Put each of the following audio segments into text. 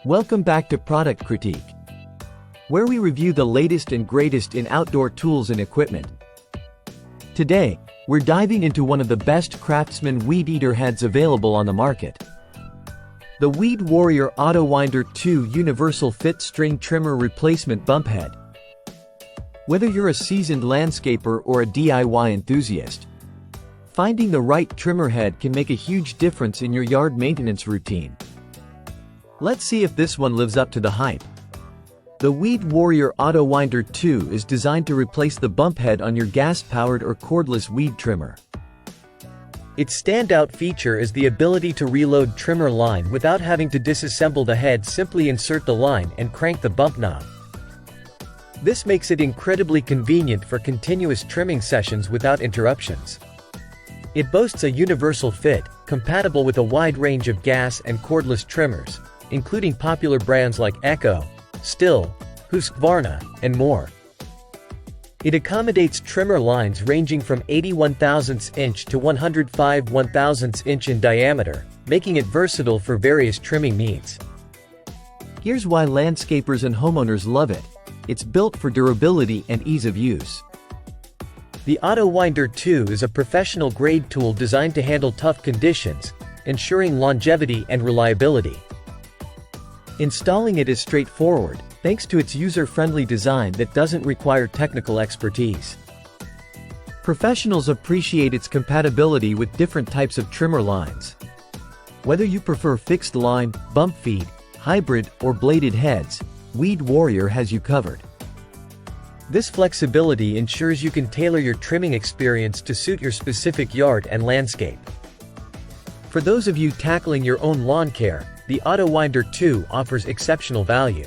Welcome back to Product Critique, where we review the latest and greatest in outdoor tools and equipment. Today, we're diving into one of the best Craftsman Weed Eater heads available on the market. The Weed Warrior Autowinder 2 Universal Fit String Trimmer Replacement Bump Head. Whether you're a seasoned landscaper or a DIY enthusiast, finding the right trimmer head can make a huge difference in your yard maintenance routine. Let's see if this one lives up to the hype. The Weed Warrior Autowinder 2 is designed to replace the bump head on your gas-powered or cordless weed trimmer. Its standout feature is the ability to reload trimmer line without having to disassemble the head. Simply insert the line and crank the bump knob. This makes it incredibly convenient for continuous trimming sessions without interruptions. It boasts a universal fit, compatible with a wide range of gas and cordless trimmers, including popular brands like Echo, Stihl, Husqvarna, and more. It accommodates trimmer lines ranging from 81/1000 inch to 105/1000 inch in diameter, making it versatile for various trimming needs. Here's why landscapers and homeowners love it. It's built for durability and ease of use. The Autowinder 2 is a professional-grade tool designed to handle tough conditions, ensuring longevity and reliability. Installing it is straightforward, thanks to its user-friendly design that doesn't require technical expertise. Professionals appreciate its compatibility with different types of trimmer lines. Whether you prefer fixed line, bump feed, hybrid, or bladed heads, Weed Warrior has you covered. This flexibility ensures you can tailor your trimming experience to suit your specific yard and landscape. For those of you tackling your own lawn care, the Autowinder 2 offers exceptional value.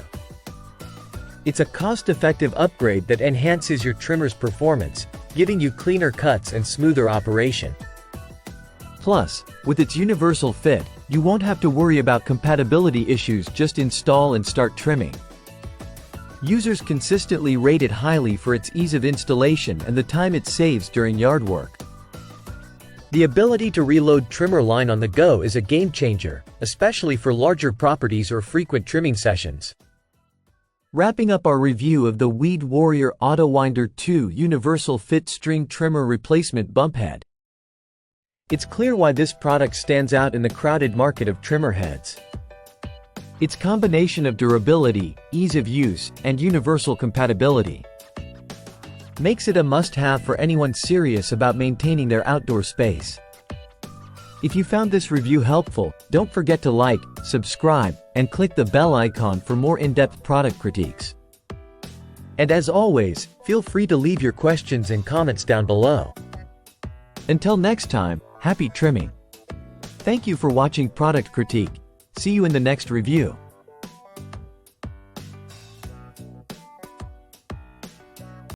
It's a cost-effective upgrade that enhances your trimmer's performance, giving you cleaner cuts and smoother operation. Plus, with its universal fit, you won't have to worry about compatibility issues. Just install and start trimming. Users consistently rate it highly for its ease of installation and the time it saves during yard work. The ability to reload trimmer line on the go is a game-changer, especially for larger properties or frequent trimming sessions. Wrapping up our review of the Weed Warrior Autowinder 2 Universal Fit String Trimmer Replacement Bump Head. It's clear why this product stands out in the crowded market of trimmer heads. Its combination of durability, ease of use, and universal compatibility makes it a must-have for anyone serious about maintaining their outdoor space. If you found this review helpful, don't forget to like, subscribe, and click the bell icon for more in-depth product critiques. And as always, feel free to leave your questions and comments down below. Until next time, happy trimming. Thank you for watching Product Critique. See you in the next review.